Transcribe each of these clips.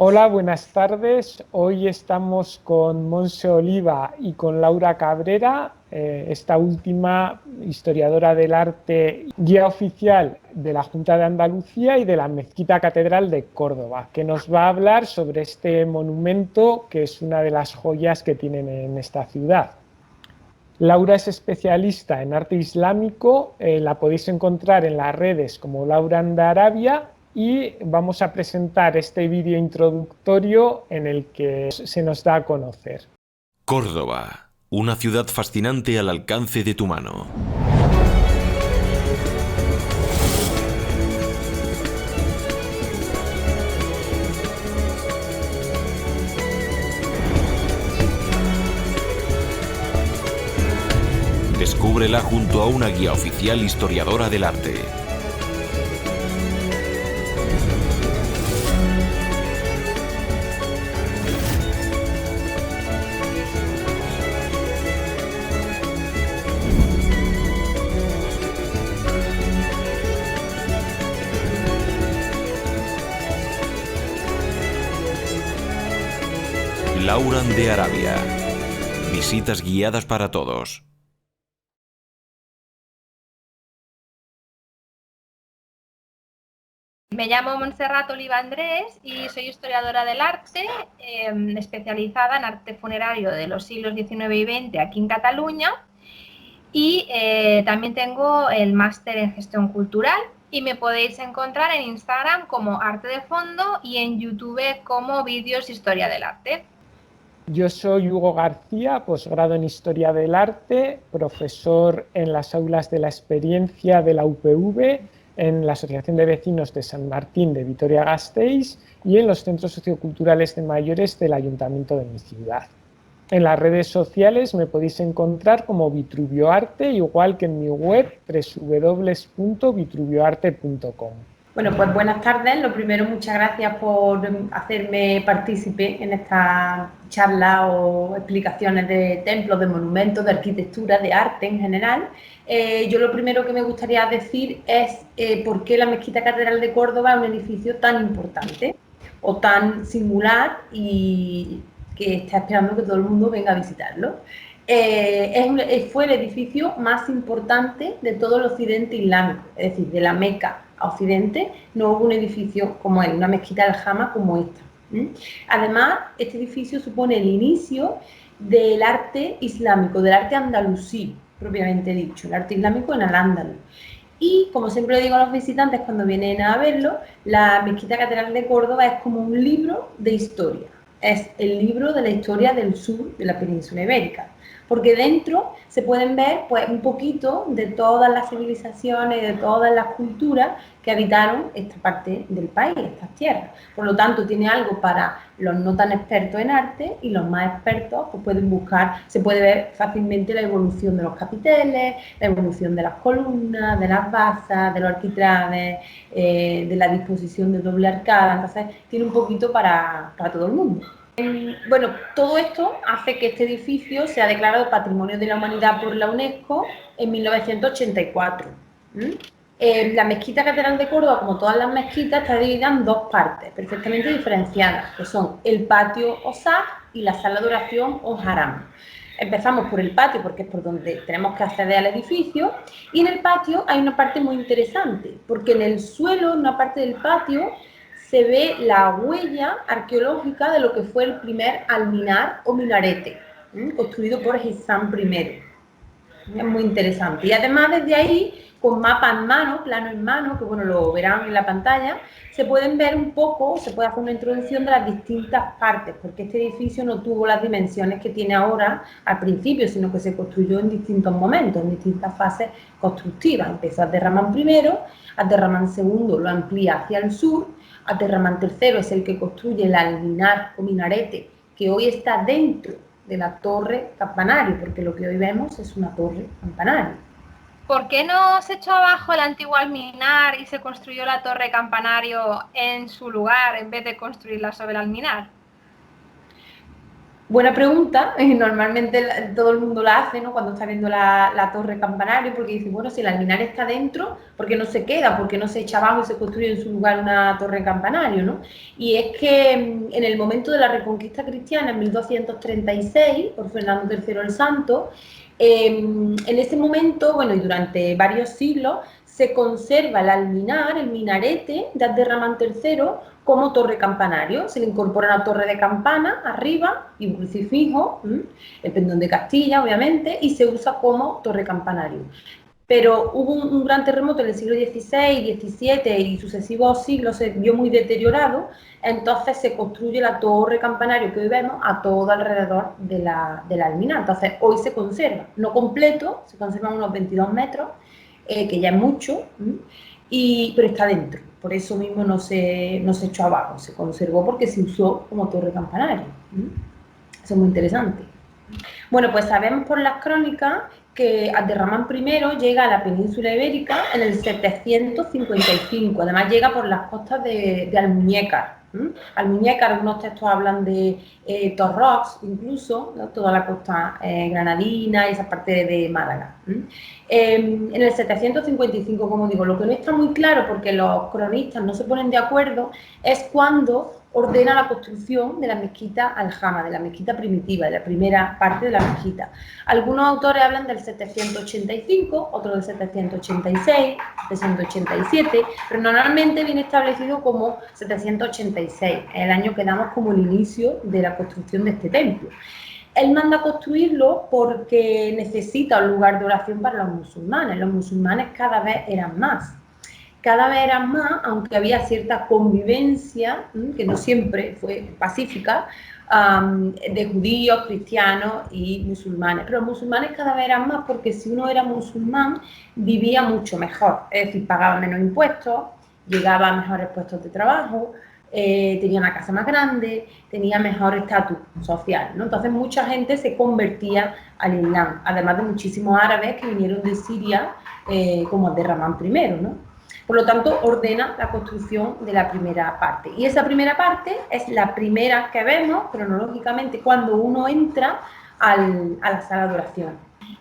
Hola, buenas tardes. Hoy estamos con Monse Oliva y con Laura Cabrera, esta última historiadora del arte, guía oficial de la Junta de Andalucía y de la Mezquita Catedral de Córdoba, que nos va a hablar sobre este monumento que es una de las joyas que tienen en esta ciudad. Laura es especialista en arte islámico, la podéis encontrar en las redes como Laura Andarabia y vamos a presentar este vídeo introductorio en el que se nos da a conocer. Córdoba, una ciudad fascinante al alcance de tu mano. Descúbrela junto a una guía oficial historiadora del arte. Laura Andarabia. Visitas guiadas para todos. Me llamo Montserrat Oliva Andrés y soy historiadora del arte, especializada en arte funerario de los siglos XIX y XX aquí en Cataluña, y también tengo el máster en gestión cultural y me podéis encontrar en Instagram como Arte de Fondo y en YouTube como Vídeos Historia del Arte. Yo soy Hugo García, posgrado en Historia del Arte, profesor en las aulas de la experiencia de la UPV, en la Asociación de Vecinos de San Martín de Vitoria-Gasteiz y en los centros socioculturales de mayores del Ayuntamiento de mi ciudad. En las redes sociales me podéis encontrar como Vitruvio Arte, igual que en mi web www.vitruvioarte.com. Bueno, pues buenas tardes. Lo primero, muchas gracias por hacerme partícipe en esta charla o explicaciones de templos, de monumentos, de arquitectura, de arte en general. Yo lo primero que me gustaría decir es por qué la Mezquita Catedral de Córdoba es un edificio tan importante o tan singular y que está esperando que todo el mundo venga a visitarlo. Fue el edificio más importante de todo el occidente islámico, es decir, de la Meca a Occidente no hubo un edificio como él, una mezquita del Jama como esta. Además, este edificio supone el inicio del arte islámico, del arte andalusí, propiamente dicho, el arte islámico en Al-Ándalus. Y, como siempre le digo a los visitantes cuando vienen a verlo, la Mezquita Catedral de Córdoba es como un libro de historia. Es el libro de la historia del sur de la península ibérica, porque dentro se pueden ver pues, un poquito de todas las civilizaciones, de todas las culturas que habitaron esta parte del país, estas tierras. Por lo tanto, tiene algo para los no tan expertos en arte y los más expertos pues, pueden buscar, se puede ver fácilmente la evolución de los capiteles, la evolución de las columnas, de las basas, de los arquitraves, de la disposición de doble arcada. Entonces, tiene un poquito para todo el mundo. Bueno, todo esto hace que este edificio sea declarado Patrimonio de la Humanidad por la UNESCO en 1984. La Mezquita Catedral de Córdoba, como todas las mezquitas, está dividida en dos partes perfectamente diferenciadas, que son el patio o saj y la sala de oración o haram. Empezamos por el patio porque es por donde tenemos que acceder al edificio, y en el patio hay una parte muy interesante, porque en el suelo, en una parte del patio, se ve la huella arqueológica de lo que fue el primer alminar o minarete, construido por Hisam I. Es muy interesante. Y además desde ahí, con mapa en mano, plano en mano, que bueno, lo verán en la pantalla, se pueden ver un poco, se puede hacer una introducción de las distintas partes, porque este edificio no tuvo las dimensiones que tiene ahora al principio, sino que se construyó en distintos momentos, en distintas fases constructivas. Empezó Abderramán I, Abderramán II lo amplía hacia el sur, Abderramán III es el que construye el alminar o minarete, que hoy está dentro de la torre campanario, porque lo que hoy vemos es una torre campanario. ¿Por qué no se echó abajo el antiguo alminar y se construyó la torre campanario en su lugar en vez de construirla sobre el alminar? Buena pregunta, normalmente todo el mundo la hace, ¿no? Cuando está viendo la torre campanario, porque dice, bueno, si el alminar está dentro, ¿por qué no se queda? ¿Por qué no se echa abajo y se construye en su lugar una torre campanario, ¿no? Y es que en el momento de la Reconquista cristiana, en 1236, por Fernando III el Santo, en ese momento, bueno, y durante varios siglos, se conserva el alminar, el minarete de Abderramán III, como torre campanario. Se le incorpora una torre de campana arriba y un crucifijo, el pendón de Castilla, obviamente, y se usa como torre campanario. Pero hubo un gran terremoto en el siglo XVI, XVII y sucesivos siglos, se vio muy deteriorado, entonces se construye la torre campanario que hoy vemos a todo alrededor de la alminar. Entonces hoy se conserva, no completo, se conservan unos 22 metros, que ya es mucho, pero está dentro. Por eso mismo no se echó abajo, se conservó porque se usó como torre campanario. Eso es muy interesante. Bueno, pues sabemos por las crónicas que Abderramán I llega a la península ibérica en el 755, además llega por las costas de Almuñécar. Almuñécar, algunos textos hablan de Torrox, incluso, ¿no? Toda la costa granadina y esa parte de Málaga. En el 755, como digo, lo que no está muy claro, porque los cronistas no se ponen de acuerdo, es cuando ordena la construcción de la mezquita Aljama, de la mezquita primitiva, de la primera parte de la mezquita. Algunos autores hablan del 785, otros del 786, 787, pero normalmente viene establecido como 786, el año que damos como el inicio de la construcción de este templo. Él manda a construirlo porque necesita un lugar de oración para los musulmanes. Los musulmanes cada vez eran más. Cada vez eran más, aunque había cierta convivencia, que no siempre fue pacífica, de judíos, cristianos y musulmanes. Pero los musulmanes cada vez eran más porque si uno era musulmán vivía mucho mejor, es decir, pagaba menos impuestos, llegaba a mejores puestos de trabajo, tenía una casa más grande, tenía mejor estatus social, ¿no? Entonces mucha gente se convertía al Islam, además de muchísimos árabes que vinieron de Siria, como Abderramán I, ¿no? Por lo tanto, ordena la construcción de la primera parte. Y esa primera parte es la primera que vemos cronológicamente cuando uno entra a la sala de oración.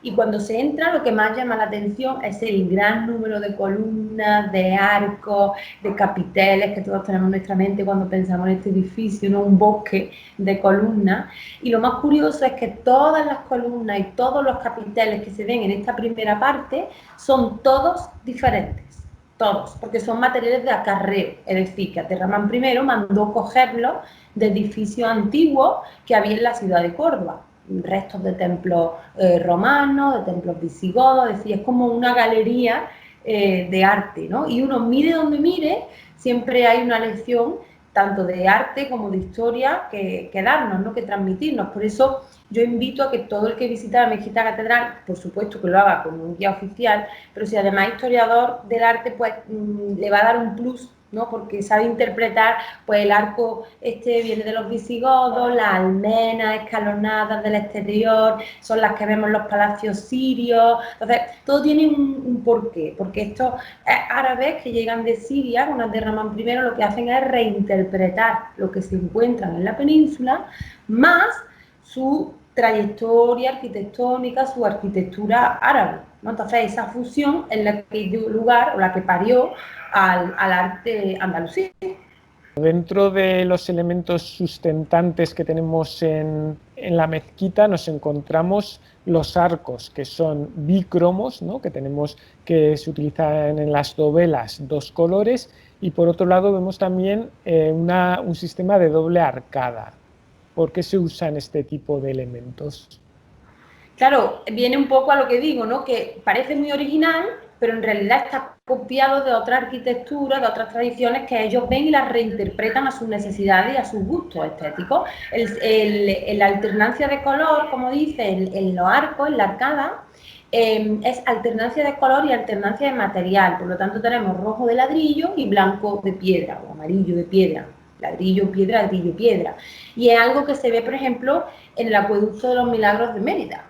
Y cuando se entra, lo que más llama la atención es el gran número de columnas, de arcos, de capiteles que todos tenemos en nuestra mente cuando pensamos en este edificio, ¿no? Un bosque de columnas. Y lo más curioso es que todas las columnas y todos los capiteles que se ven en esta primera parte son todos diferentes. Todos, porque son materiales de acarreo, es decir, que Abderramán I mandó cogerlos de edificios antiguos que había en la ciudad de Córdoba, restos de templos romanos, de templos visigodos, es decir, es como una galería de arte, ¿no? Y uno mire donde mire, siempre hay una lección tanto de arte como de historia que darnos, ¿no? Que transmitirnos. Por eso yo invito a que todo el que visita la Mezquita Catedral, por supuesto que lo haga con un guía oficial, pero si además es historiador del arte, pues le va a dar un plus, ¿no? Porque sabe interpretar, pues el arco viene de los visigodos, las almenas escalonadas del exterior son las que vemos en los palacios sirios. Entonces, todo tiene un porqué, porque estos árabes que llegan de Siria con Abderramán I lo que hacen es reinterpretar lo que se encuentran en la península, más su trayectoria arquitectónica, su arquitectura árabe, ¿no? Entonces, esa fusión es la que dio lugar, o la que parió al arte andalusí. Dentro de los elementos sustentantes que tenemos en la mezquita nos encontramos los arcos, que son bicromos, ¿no? Que se utilizan en las dovelas, dos colores, y por otro lado vemos también un sistema de doble arcada. ¿Por qué se usan este tipo de elementos? Claro, viene un poco a lo que digo, ¿no? Que parece muy original, pero en realidad está copiado de otra arquitectura, de otras tradiciones que ellos ven y las reinterpretan a sus necesidades y a sus gustos estéticos. La alternancia de color, como dice, en los arcos, en la arcada, es alternancia de color y alternancia de material. Por lo tanto, tenemos rojo de ladrillo y blanco de piedra, o amarillo de piedra. Ladrillo, piedra, ladrillo, piedra. Y es algo que se ve, por ejemplo, en el acueducto de los Milagros de Mérida,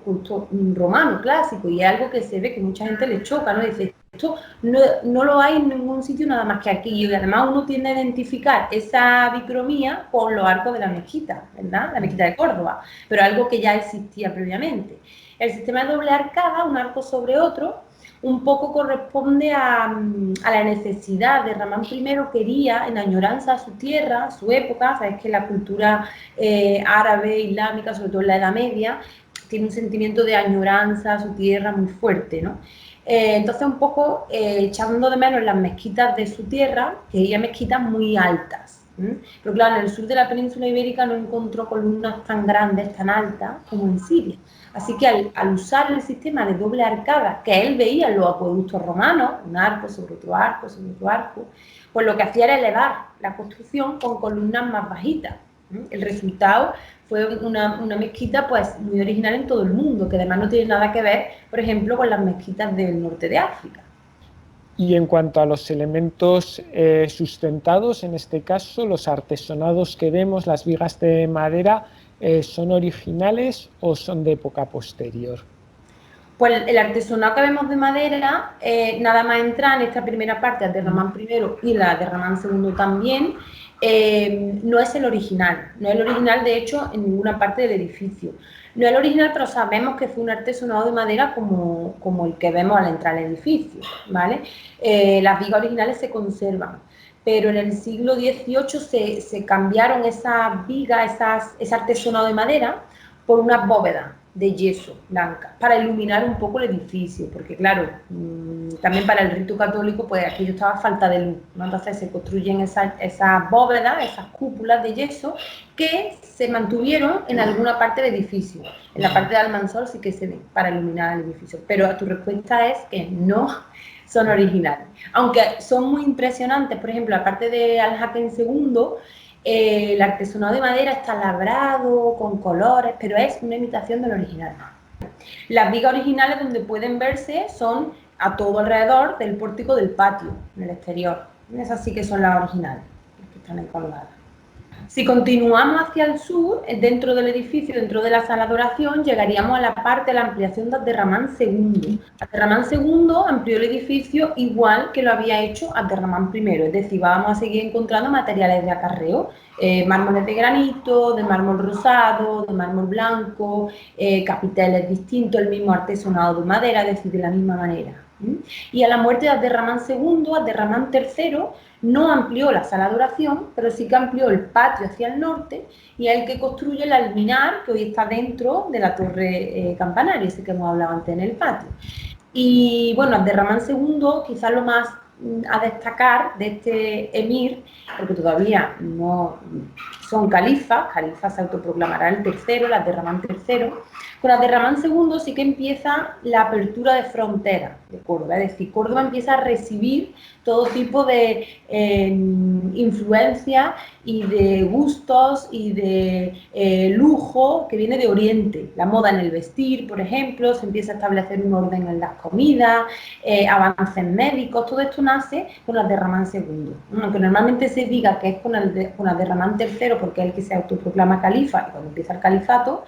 justo romano, clásico, y es algo que se ve que mucha gente le choca, ¿no? Dice, Esto no lo hay en ningún sitio nada más que aquí, y además uno tiende a identificar esa bicromía con los arcos de la mezquita, ¿verdad? La mezquita de Córdoba, pero algo que ya existía previamente. El sistema de doble arcada, un arco sobre otro, un poco corresponde a la necesidad de Ramán I quería, en añoranza a su tierra, a su época, sabes que la cultura árabe, islámica, sobre todo en la Edad Media, tiene un sentimiento de añoranza a su tierra muy fuerte, ¿no? Entonces un poco echando de menos las mezquitas de su tierra, quería mezquitas muy altas. Pero claro, en el sur de la península ibérica no encontró columnas tan grandes, tan altas como en Siria. Así que al usar el sistema de doble arcada que él veía en los acueductos romanos, un arco sobre otro arco sobre otro arco, pues lo que hacía era elevar la construcción con columnas más bajitas. El resultado fue una mezquita pues muy original en todo el mundo, que además no tiene nada que ver, por ejemplo, con las mezquitas del norte de África. Y en cuanto a los elementos sustentados, en este caso, los artesonados que vemos, las vigas de madera, ¿son originales o son de época posterior? Pues el artesonado que vemos de madera, nada más entra en esta primera parte, de Ramán I y la de Ramán II también, no es el original. No es el original, de hecho, en ninguna parte del edificio. No es el original, pero sabemos que fue un artesonado de madera como el que vemos al entrar al edificio, ¿vale? Las vigas originales se conservan, pero en el siglo XVIII se cambiaron esas vigas, ese artesonado de madera, por unas bóvedas de yeso blanca para iluminar un poco el edificio, porque claro, también para el rito católico pues aquello estaba a falta de luz, ¿no? Entonces se construyen esas bóvedas, esas cúpulas de yeso que se mantuvieron en alguna parte del edificio. En la parte de Almanzor sí que se ven para iluminar el edificio, pero tu respuesta es que no son originales, aunque son muy impresionantes. Por ejemplo, aparte de Al-Hakem II, el artesonado de madera está labrado, con colores, pero es una imitación del original. Las vigas originales donde pueden verse son a todo alrededor del pórtico del patio, en el exterior. Esas sí que son las originales, las que están ahí colgadas. Si continuamos hacia el sur, dentro del edificio, dentro de la sala de oración, llegaríamos a la parte de la ampliación de Abderramán II. Abderramán II amplió el edificio igual que lo había hecho Abderramán I, es decir, vamos a seguir encontrando materiales de acarreo, mármoles de granito, de mármol rosado, de mármol blanco, capiteles distintos, el mismo artesonado de madera, es decir, de la misma manera. Y a la muerte de Abderramán II, Abderramán III no amplió la sala de oración, pero sí que amplió el patio hacia el norte y es el que construye el alminar que hoy está dentro de la torre campanaria, ese que hemos hablado antes en el patio. Y bueno, Abderramán II, quizás lo más a destacar de este emir, porque todavía no son califas se autoproclamará el tercero, el Abderramán III. Con Abderramán II sí que empieza la apertura de fronteras de Córdoba, es decir, Córdoba empieza a recibir todo tipo de influencia y de gustos y de lujo que viene de Oriente. La moda en el vestir, por ejemplo, se empieza a establecer un orden en las comidas, avances médicos, todo esto nace con Abderramán II. Aunque normalmente se diga que es con Abderramán III porque es el que se autoproclama califa y cuando empieza el califato,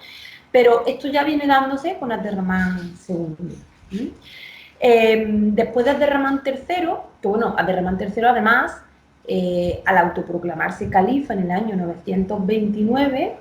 pero esto ya viene dándose con Abderramán II. Después de Abderramán III, que bueno, Abderramán III además, al autoproclamarse califa en el año 929,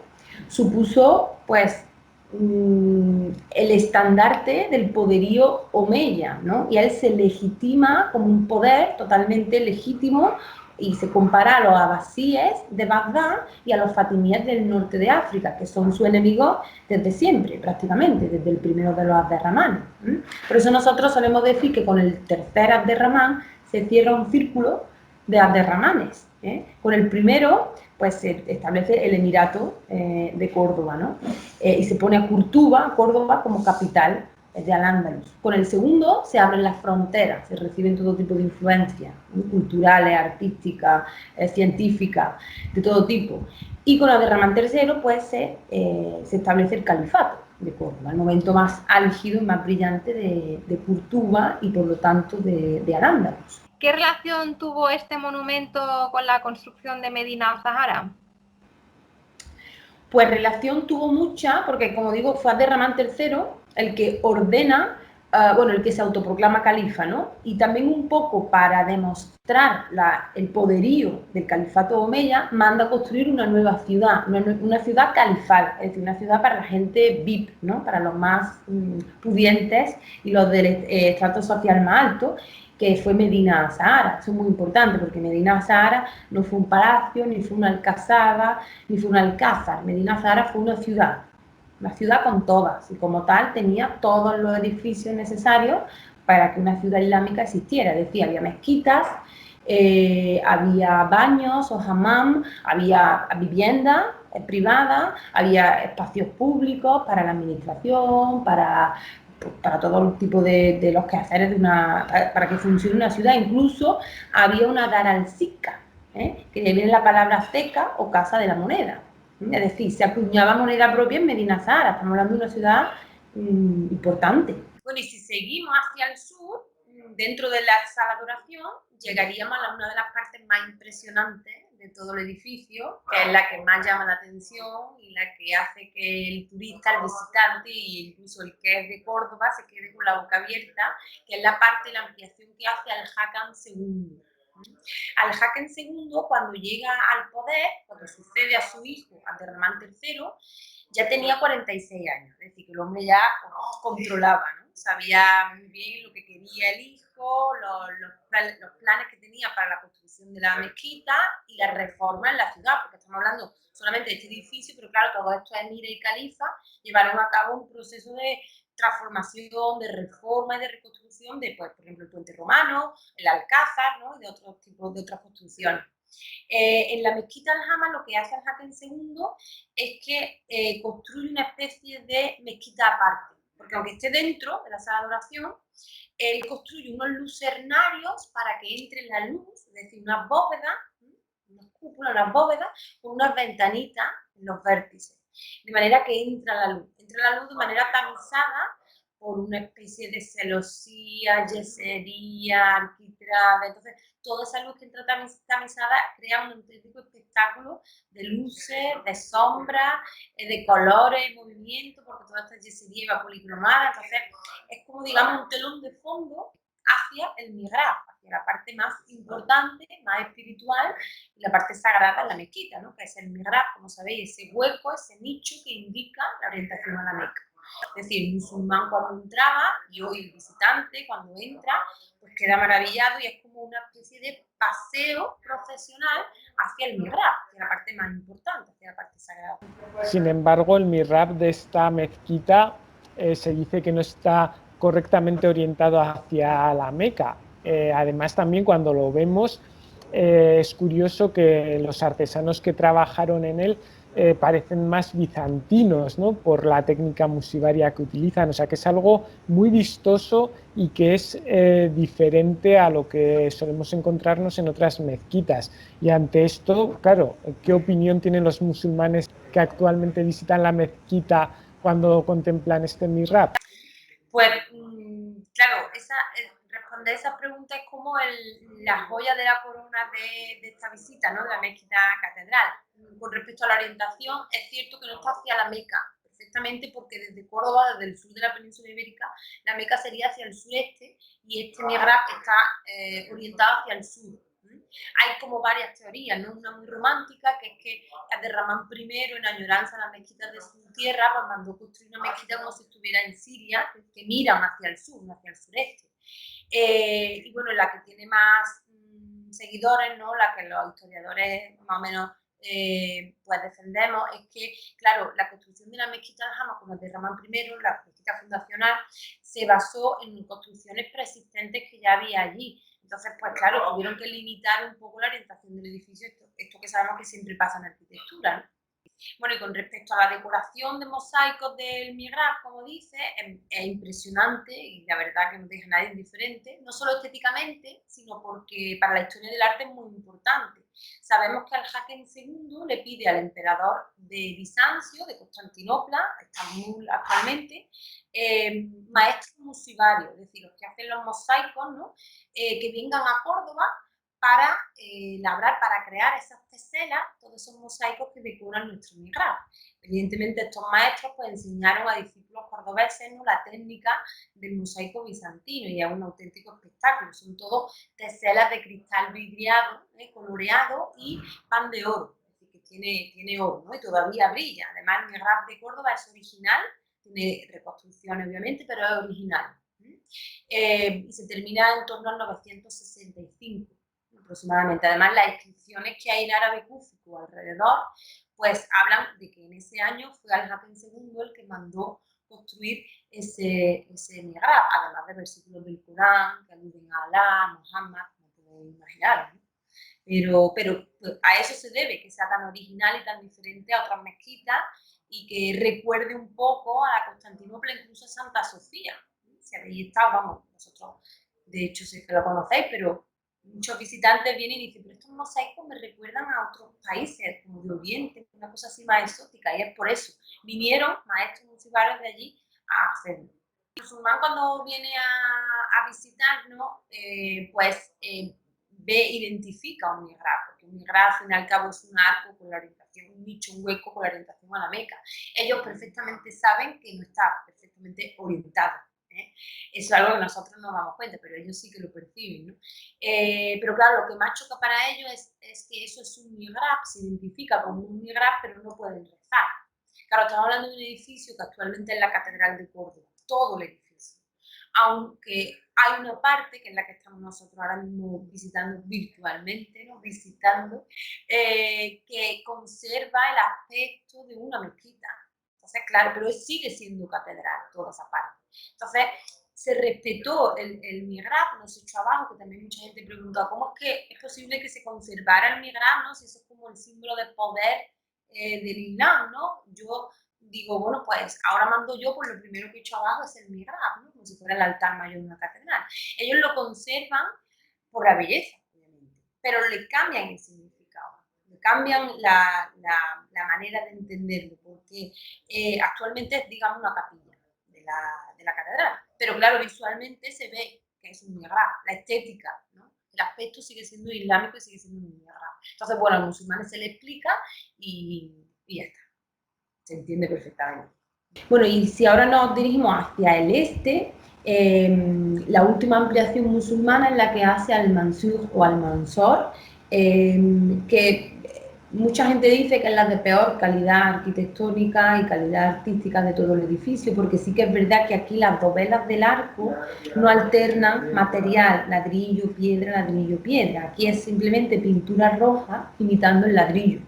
supuso pues el estandarte del poderío omeya, ¿no? Y a él se legitima como un poder totalmente legítimo y se compara a los abasíes de Bagdad y a los fatimíes del norte de África, que son sus enemigos desde siempre, prácticamente, desde el primero de los Abderramán. Por eso nosotros solemos decir que con el tercer Abderramán se cierra un círculo de Abderramanes. Con el primero, pues se establece el Emirato de Córdoba, ¿no? Y se pone a Córdoba, como capital de Al-Ándalus. Con el segundo se abren las fronteras, se reciben todo tipo de influencias, culturales, artísticas, científicas, de todo tipo. Y con Abderramán III pues se establece el califato de Córdoba, el momento más álgido y más brillante de Córdoba y por lo tanto de Al-Ándalus. ¿Qué relación tuvo este monumento con la construcción de Medina al-Zahara? Pues relación tuvo mucha, porque como digo, fue Abderramán III el que ordena bueno, el que se autoproclama califa, ¿no? Y también un poco para demostrar el poderío del califato omeya, manda a construir una nueva ciudad, una ciudad califal, es decir, una ciudad para la gente VIP, ¿no? Para los más pudientes y los del estrato social más alto, que fue Medina Sahara. Eso es muy importante porque Medina Sahara no fue un palacio, ni fue una alcazaba, ni fue un alcázar. Medina Sahara fue una ciudad con todas, y como tal tenía todos los edificios necesarios para que una ciudad islámica existiera. Es decir, había mezquitas, había baños o hammam, había vivienda privada, había espacios públicos para la administración, para todo tipo de los quehaceres para que funcione una ciudad. Incluso había una dar al Sikka, que viene la palabra ceca o casa de la moneda. Es decir, se acuñaba moneda propia en Medina Sahara. Estamos hablando de una ciudad importante. Bueno, y si seguimos hacia el sur, dentro de la sala de oración, llegaríamos a una de las partes más impresionantes de todo el edificio, que es la que más llama la atención y la que hace que el turista, el visitante e incluso el que es de Córdoba se quede con la boca abierta, que es la parte de la ampliación que hace Al-Hakam II. Al-Hakam II, cuando llega al poder, cuando sucede a su hijo, Abderramán III, ya tenía 46 años, es decir, que el hombre ya controlaba, ¿no? Sabía muy bien lo que quería el hijo, los planes que tenía para la construcción de la mezquita y la reforma en la ciudad, porque estamos hablando solamente de este edificio, pero claro, todos estos emires y califas llevaron a cabo un proceso de transformación, de reforma y de reconstrucción de, pues, por ejemplo, el puente romano, el alcázar, ¿no? Y de otros tipos de otras construcciones. En la mezquita Al-Hama lo que hace Al-Hakam II es que construye una especie de mezquita aparte, porque aunque esté dentro de la sala de oración, él construye unos lucernarios para que entre la luz, es decir, unas bóvedas, unas cúpulas, unas bóvedas, con unas ventanitas en los vértices, de manera que entra la luz de manera tamizada por una especie de celosía, yesería, alquitraba. Entonces, toda esa luz que entra tamizada crea un auténtico espectáculo de luces, de sombras, de colores, movimiento, porque toda esta yesería va policromada. Entonces, es como, digamos, un telón de fondo hacia el mihrab, hacia la parte más importante, más espiritual, y la parte sagrada en la mezquita, ¿no? Que es el mihrab, como sabéis, ese hueco, ese nicho que indica la orientación a la Meca. Es decir, el musulmán cuando entraba, y hoy el visitante cuando entra, pues queda maravillado y es como una especie de paseo procesional hacia el mihrab, hacia la parte más importante, hacia la parte sagrada. Sin embargo, el mihrab de esta mezquita se dice que no está correctamente orientado hacia la Meca. Además, también cuando lo vemos, es curioso que los artesanos que trabajaron en él parecen más bizantinos, ¿no? Por la técnica musivaria que utilizan. O sea, que es algo muy vistoso y que es diferente a lo que solemos encontrarnos en otras mezquitas. Y ante esto, claro, ¿qué opinión tienen los musulmanes que actualmente visitan la mezquita cuando contemplan este mihrab? Pues, claro, responder esa pregunta es como la joya de la corona de esta visita, ¿no? De la mezquita catedral. Con respecto a la orientación, es cierto que no está hacia la Meca, perfectamente, porque desde Córdoba, desde el sur de la península ibérica, la Meca sería hacia el sureste y este mihrab está orientado hacia el sur. Hay como varias teorías, ¿no? Una muy romántica, que es que Abderramán I, en añoranza a las mezquitas de su tierra, pues mandó construir una mezquita como si estuviera en Siria, que miran hacia el sur, no hacia el sureste. Y bueno, la que tiene más seguidores, ¿no? La que los historiadores más o menos pues defendemos, es que, claro, la construcción de la mezquita Al-Hama como Abderramán I, la mezquita fundacional, se basó en construcciones preexistentes que ya había allí. Entonces, pues claro, tuvieron que limitar un poco la orientación del edificio, esto que sabemos que siempre pasa en arquitectura, ¿no? Bueno, y con respecto a la decoración de mosaicos del mihrab, como dice, es impresionante y la verdad que no deja a nadie indiferente, no solo estéticamente, sino porque para la historia del arte es muy importante. Sabemos que Al-Hakam II le pide al emperador de Bizancio, de Constantinopla, Estambul actualmente, maestros musivarios, es decir, los que hacen los mosaicos, ¿no? Que vengan a Córdoba para labrar, para crear esas teselas, todos esos mosaicos que decoran nuestro mihrab. Evidentemente estos maestros pues enseñaron a discípulos cordobeses, ¿no?, la técnica del mosaico bizantino, y es un auténtico espectáculo. Son todos teselas de cristal vidriado, coloreado y pan de oro, es decir, que tiene oro, ¿no?, y todavía brilla. Además el mihrab de Córdoba es original, tiene reconstrucciones obviamente, pero es original. Y se termina en torno al 965 aproximadamente. Además, las inscripciones que hay en árabe cúfico alrededor, pues hablan de que en ese año fue Al-Hakem II el que mandó construir ese mihrab, además de versículos del Corán que aluden a Alá, Muhammad, como podéis imaginar, ¿no? Pero pues, a eso se debe que sea tan original y tan diferente a otras mezquitas, y que recuerde un poco a la Constantinopla, incluso a Santa Sofía. Si habéis estado, vamos, vosotros de hecho sé que lo conocéis, pero muchos visitantes vienen y dicen, pero estos mosaicos me recuerdan a otros países, como de Oriente, una cosa así más exótica, y es por eso. Vinieron maestros musicales de allí a hacerlo. El musulmán, cuando viene a visitarnos, identifica un mihrab, porque un mihrab al fin y al cabo es un arco con la orientación, un nicho, un hueco con la orientación a la Meca. Ellos perfectamente saben que no está perfectamente orientado. Eso es algo que nosotros no nos damos cuenta, pero ellos sí que lo perciben, ¿no? Pero claro, lo que más choca para ellos es que eso es un mihrab, se identifica como un mihrab, pero no pueden rezar. Claro, estamos hablando de un edificio que actualmente es la Catedral de Córdoba, todo el edificio. Aunque hay una parte, que es la que estamos nosotros ahora mismo visitando virtualmente, ¿no?, que conserva el aspecto de una mezquita. Entonces, claro, pero sigue siendo catedral toda esa parte. Entonces, se respetó el mihrab, no se echó abajo, que también mucha gente pregunta, ¿cómo es que es posible que se conservara el mihrab, ¿no?, si eso es como el símbolo de poder del Islam, ¿no? Yo digo, bueno, pues ahora mando yo, pues lo primero que he hecho abajo es el mihrab, ¿no?, como si fuera el altar mayor de una catedral. Ellos lo conservan por la belleza, obviamente, pero le cambian el significado, le cambian la manera de entenderlo, porque actualmente es, digamos, una capilla de la catedral, pero claro, visualmente se ve que es un mihrab, la estética, ¿no?, el aspecto sigue siendo islámico y sigue siendo un mihrab. Entonces, bueno, a los musulmanes se le explica y ya está, se entiende perfectamente. Bueno, y si ahora nos dirigimos hacia el este, la última ampliación musulmana es la que hace Al-Mansur o Al-Mansor, que mucha gente dice que es la de peor calidad arquitectónica y calidad artística de todo el edificio, porque sí que es verdad que aquí las dovelas del arco no alternan material, ladrillo, piedra, Aquí es simplemente pintura roja imitando el ladrillo,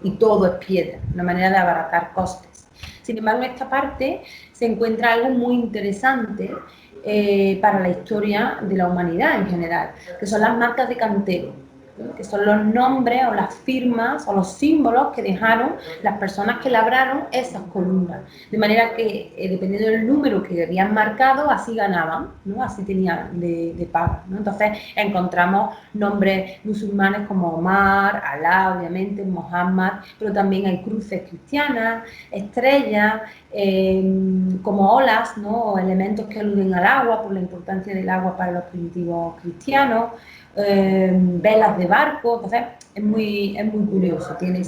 y todo es piedra, una manera de abaratar costes. Sin embargo, en esta parte se encuentra algo muy interesante para la historia de la humanidad en general, que son las marcas de cantero, que son los nombres o las firmas o los símbolos que dejaron las personas que labraron esas columnas. De manera que, dependiendo del número que habían marcado, así ganaban, ¿no?, así tenían de paga, ¿no? Entonces encontramos nombres musulmanes como Omar, Alá, obviamente, Muhammad, pero también hay cruces cristianas, estrellas, como olas, ¿no?, o elementos que aluden al agua, por la importancia del agua para los primitivos cristianos, velas de barco. Entonces es muy curioso, tiene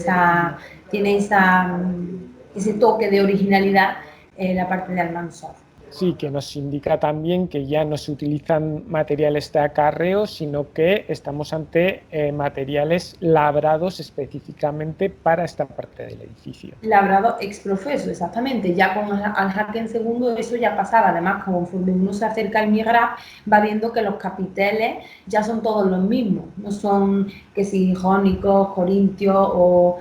ese toque de originalidad la parte de Almanzor. Sí, que nos indica también que ya no se utilizan materiales de acarreo, sino que estamos ante materiales labrados específicamente para esta parte del edificio. Labrado ex profeso, exactamente. Ya con Al-Hakem II eso ya pasaba. Además, conforme uno se acerca al mihrab, va viendo que los capiteles ya son todos los mismos. No son que si jónicos, corintios o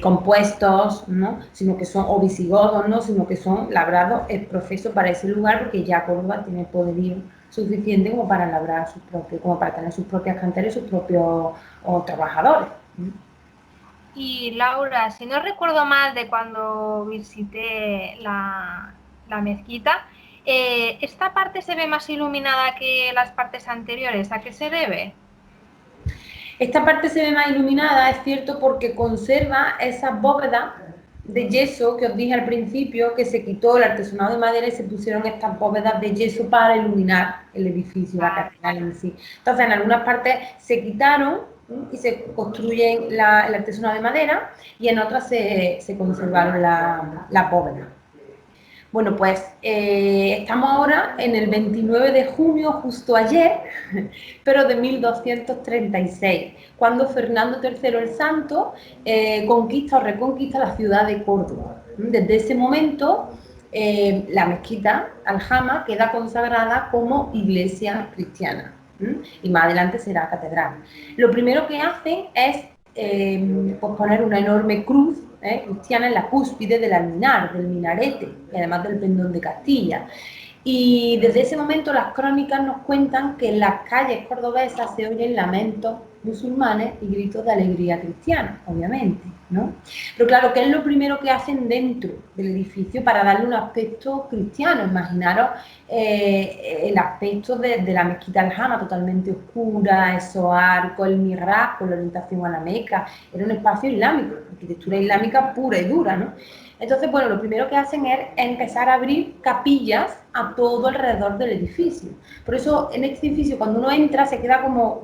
compuestos, ¿no?, sino que son, o visigodos, ¿no?, sino que son labrados ex profeso para ese lugar, porque ya Córdoba tiene poderío suficiente como para labrar como para tener sus propias canteras y sus propios trabajadores. Y Laura, si no recuerdo mal de cuando visité la mezquita, ¿esta parte se ve más iluminada que las partes anteriores? ¿A qué se debe? Esta parte se ve más iluminada, es cierto, porque conserva esas bóvedas de yeso que os dije al principio, que se quitó el artesonado de madera y se pusieron estas bóvedas de yeso para iluminar el edificio, la catedral en sí. Entonces, en algunas partes se quitaron y se construyen el artesonado de madera, y en otras se conservaron las bóvedas. Bueno, pues estamos ahora en el 29 de junio, justo ayer, pero de 1236, cuando Fernando III el Santo conquista o reconquista la ciudad de Córdoba. Desde ese momento, la mezquita Aljama queda consagrada como iglesia cristiana, y más adelante será catedral. Lo primero que hacen es pues poner una enorme cruz cristiana en la cúspide del alminar, del minarete, y además del pendón de Castilla. Y desde ese momento las crónicas nos cuentan que en las calles cordobesas se oyen lamentos musulmanes y gritos de alegría cristiana, obviamente, ¿no? Pero claro, ¿qué es lo primero que hacen dentro del edificio para darle un aspecto cristiano? Imaginaros el aspecto de la mezquita Aljama, totalmente oscura, esos arcos, el mihrab con la orientación a la Meca. Era un espacio islámico, arquitectura islámica pura y dura, ¿no? Entonces, bueno, lo primero que hacen es empezar a abrir capillas a todo alrededor del edificio. Por eso, en este edificio, cuando uno entra, se queda como,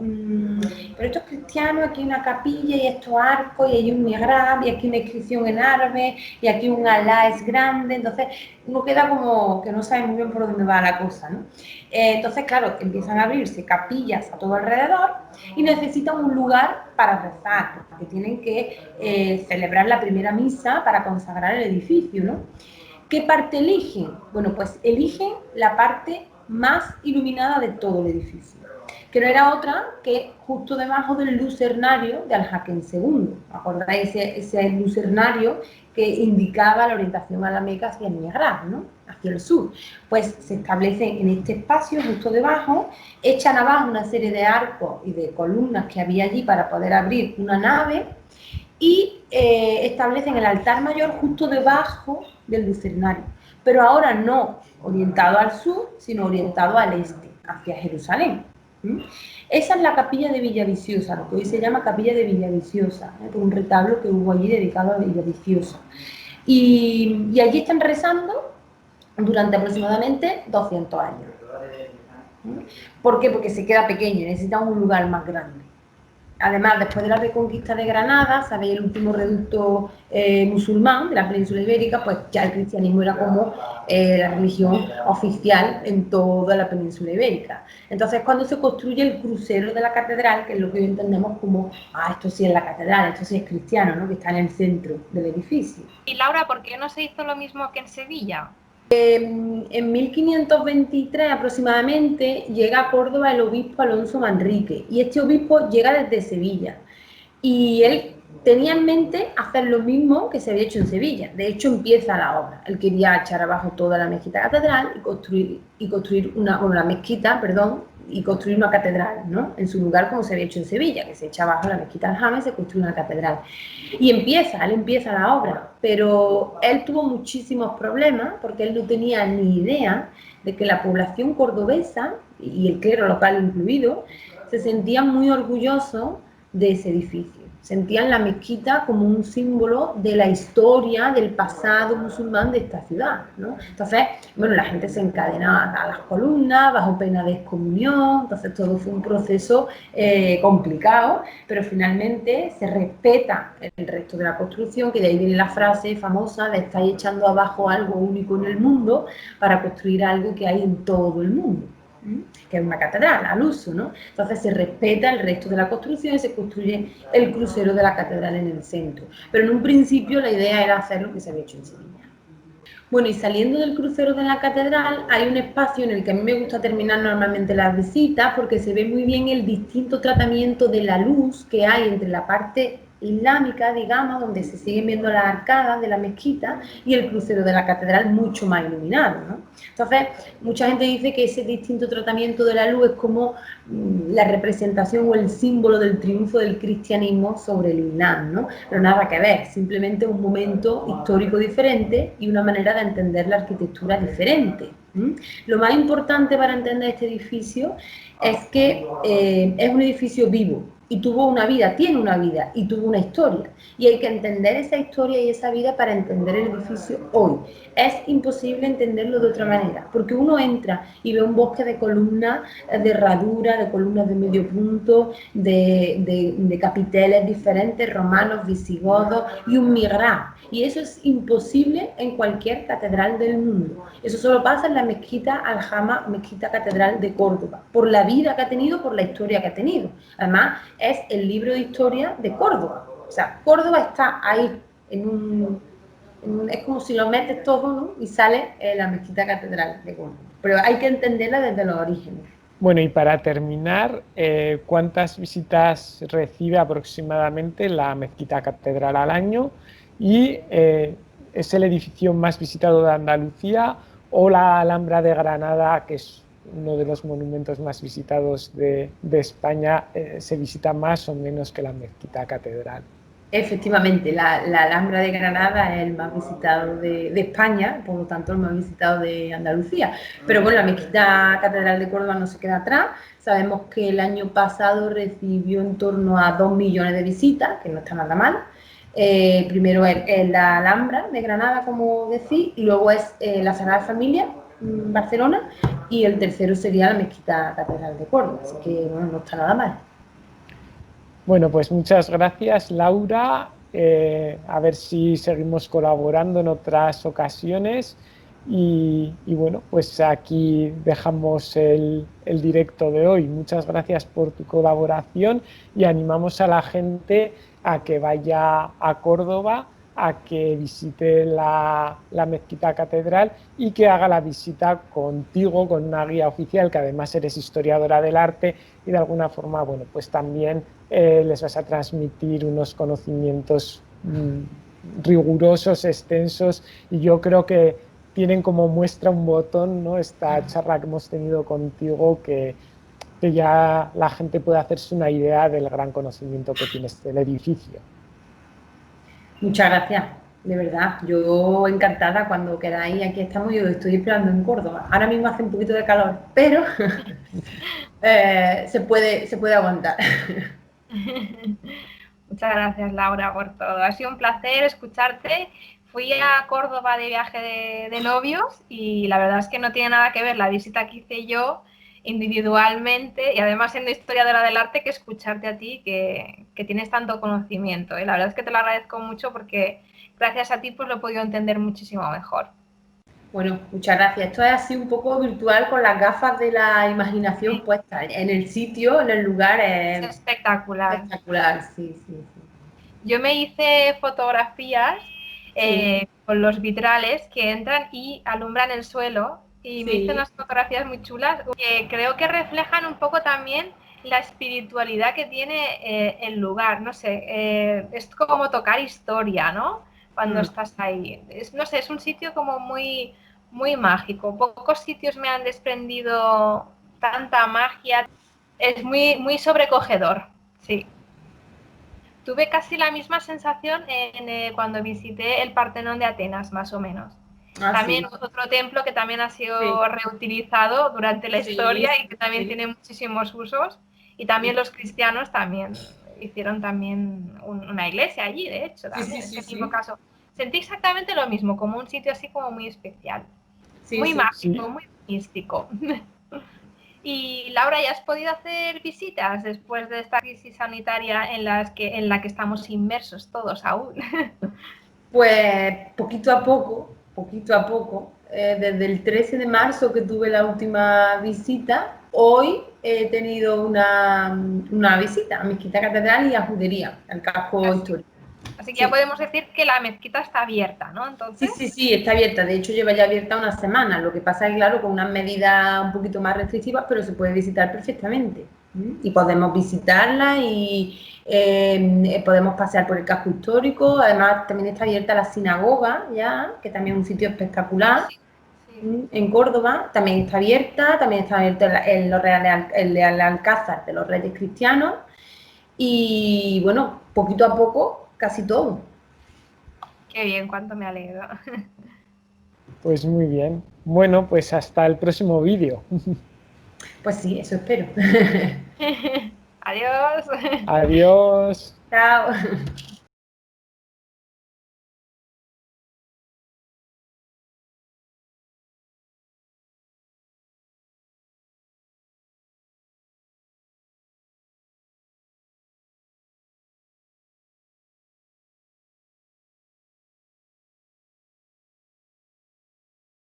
pero esto es cristiano, aquí hay una capilla y estos arcos, y hay un mihrab, y aquí una inscripción en árabe, y aquí un Alá es grande. Entonces, uno queda como que no sabe muy bien por dónde va la cosa, ¿no? Entonces, claro, empiezan a abrirse capillas a todo alrededor y necesitan un lugar para rezar, porque tienen que celebrar la primera misa para consagrar el edificio, ¿no? ¿Qué parte eligen? Bueno, pues eligen la parte más iluminada de todo el edificio, que no era otra que justo debajo del lucernario de Al-Hakem II. ¿Acordáis ese lucernario que indicaba la orientación a la Meca hacia el mihrab, ¿no? Hacia el sur? Pues se establecen en este espacio justo debajo, echan abajo una serie de arcos y de columnas que había allí para poder abrir una nave, y establecen el altar mayor justo debajo del lucernario, pero ahora no orientado al sur, sino orientado al este, hacia Jerusalén. Esa es la capilla de Villaviciosa, lo que hoy se llama capilla de Villaviciosa, un retablo que hubo allí dedicado a Villaviciosa. Y allí están rezando durante aproximadamente 200 años. ¿Por qué? Porque se queda pequeño, necesitan un lugar más grande. Además, después de la reconquista de Granada, sabéis, el último reducto musulmán de la península ibérica, pues ya el cristianismo era como la religión oficial en toda la península ibérica. Entonces, cuando se construye el crucero de la catedral, que es lo que hoy entendemos como, esto sí es la catedral, esto sí es cristiano, ¿no? Que está en el centro del edificio. Y Laura, ¿por qué no se hizo lo mismo que en Sevilla? En 1523 aproximadamente llega a Córdoba el obispo Alonso Manrique, y este obispo llega desde Sevilla, y él tenía en mente hacer lo mismo que se había hecho en Sevilla. De hecho, empieza la obra. Él quería echar abajo toda la mezquita catedral y construir la mezquita, y construir una catedral, ¿no? En su lugar, como se había hecho en Sevilla, que se echa abajo la mezquita Aljama y se construye una catedral. Y él empieza la obra, pero él tuvo muchísimos problemas porque él no tenía ni idea de que la población cordobesa, y el clero local incluido, se sentían muy orgullosos de ese edificio. Sentían la mezquita como un símbolo de la historia, del pasado musulmán de esta ciudad, ¿no? Entonces, bueno, la gente se encadenaba a las columnas bajo pena de excomunión. Entonces todo fue un proceso complicado, pero finalmente se respeta el resto de la construcción, que de ahí viene la frase famosa de estáis echando abajo algo único en el mundo para construir algo que hay en todo el mundo, que es una catedral al uso, ¿no? Entonces se respeta el resto de la construcción y se construye el crucero de la catedral en el centro. Pero en un principio la idea era hacer lo que se había hecho en Sevilla. Bueno, y saliendo del crucero de la catedral hay un espacio en el que a mí me gusta terminar normalmente las visitas, porque se ve muy bien el distinto tratamiento de la luz que hay entre la parte islámica, digamos, donde se siguen viendo las arcadas de la mezquita, y el crucero de la catedral mucho más iluminado, ¿no? Entonces, mucha gente dice que ese distinto tratamiento de la luz es como la representación o el símbolo del triunfo del cristianismo sobre el Islam, ¿no? Pero nada que ver, simplemente un momento histórico diferente y una manera de entender la arquitectura diferente. Lo más importante para entender este edificio es que es un edificio vivo. y tuvo una vida, tiene una vida y tuvo una historia. Y hay que entender esa historia y esa vida para entender el edificio hoy. Es imposible entenderlo de otra manera, porque uno entra y ve un bosque de columnas de herradura, de columnas de medio punto, de capiteles diferentes, romanos, visigodos y un mihrab. Y eso es imposible en cualquier catedral del mundo. Eso solo pasa en la mezquita Al-Jama, mezquita catedral de Córdoba, por la vida que ha tenido, por la historia que ha tenido. Además, es el libro de historia de Córdoba. O sea, Córdoba está ahí, es como si lo metes todo, ¿no? Y sale la mezquita catedral de Córdoba. Pero hay que entenderla desde los orígenes. Bueno, y para terminar, ¿cuántas visitas recibe aproximadamente la mezquita catedral al año? Y ¿es el edificio más visitado de Andalucía o la Alhambra de Granada, que es uno de los monumentos más visitados de España, se visita más o menos que la mezquita catedral? Efectivamente, la Alhambra de Granada es el más visitado de España, por lo tanto el más visitado de Andalucía. Pero bueno, la mezquita catedral de Córdoba no se queda atrás. Sabemos que el año pasado recibió en torno a 2 millones de visitas, que no está nada mal. Primero es la Alhambra de Granada, como decís, y luego es la Sagrada Familia, Barcelona, y el tercero sería la mezquita catedral de Córdoba, así que bueno, no está nada mal. Bueno, pues muchas gracias, Laura. A ver si seguimos colaborando en otras ocasiones. Y bueno, pues aquí dejamos el directo de hoy. Muchas gracias por tu colaboración y animamos a la gente a que vaya a Córdoba, a que visite la mezquita catedral y que haga la visita contigo, con una guía oficial, que además eres historiadora del arte y de alguna forma, bueno, pues también les vas a transmitir unos conocimientos rigurosos, extensos, y yo creo que tienen como muestra un botón, ¿no? Esta charla que hemos tenido contigo, que ya la gente puede hacerse una idea del gran conocimiento que tienes del edificio. Muchas gracias, de verdad. Yo encantada cuando queráis. Aquí estamos, yo estoy esperando en Córdoba. Ahora mismo hace un poquito de calor, pero se puede aguantar. Muchas gracias, Laura, por todo. Ha sido un placer escucharte. Fui a Córdoba de viaje de novios y la verdad es que no tiene nada que ver la visita que hice yo individualmente y además siendo historiadora del arte que escucharte a ti que tienes tanto conocimiento. La verdad es que te lo agradezco mucho porque gracias a ti pues lo he podido entender muchísimo mejor. Bueno, muchas gracias. Esto es así un poco virtual con las gafas de la imaginación puestas en el sitio, en el lugar. Es espectacular. Espectacular, sí. Yo me hice fotografías con los vitrales que entran y alumbran el suelo y me hice unas fotografías muy chulas que creo que reflejan un poco también la espiritualidad que tiene el lugar. No sé, es como tocar historia, ¿no? Cuando estás ahí. No sé, es un sitio como muy, muy mágico. Pocos sitios me han desprendido tanta magia. Es muy, muy sobrecogedor, sí. Tuve casi la misma sensación cuando visité el Partenón de Atenas, más o menos. También otro templo que también ha sido reutilizado durante la historia y que también tiene muchísimos usos. Y también los cristianos también hicieron también una iglesia allí, de hecho, también, en este mismo caso. Sentí exactamente lo mismo, como un sitio así como muy especial. Muy mágico, muy místico. Y Laura, ¿ya has podido hacer visitas después de esta crisis sanitaria en la que estamos inmersos todos aún? Pues poquito a poco, desde el 13 de marzo que tuve la última visita, hoy he tenido una visita a Mezquita Catedral y a Judería, al casco histórico. Así que ya podemos decir que la mezquita está abierta, ¿no? Entonces... Sí, está abierta. De hecho, lleva ya abierta una semana. Lo que pasa es, claro, con unas medidas un poquito más restrictivas, pero se puede visitar perfectamente. Y podemos visitarla y podemos pasear por el casco histórico. Además, también está abierta la sinagoga, ya, que también es un sitio espectacular. En Córdoba también está abierta el Alcázar de los Reyes Cristianos. Y bueno, poquito a poco, casi todo. Qué bien, cuánto me alegro. Pues muy bien. Bueno, pues hasta el próximo vídeo. Pues sí, eso espero. Adiós. Adiós. Chao.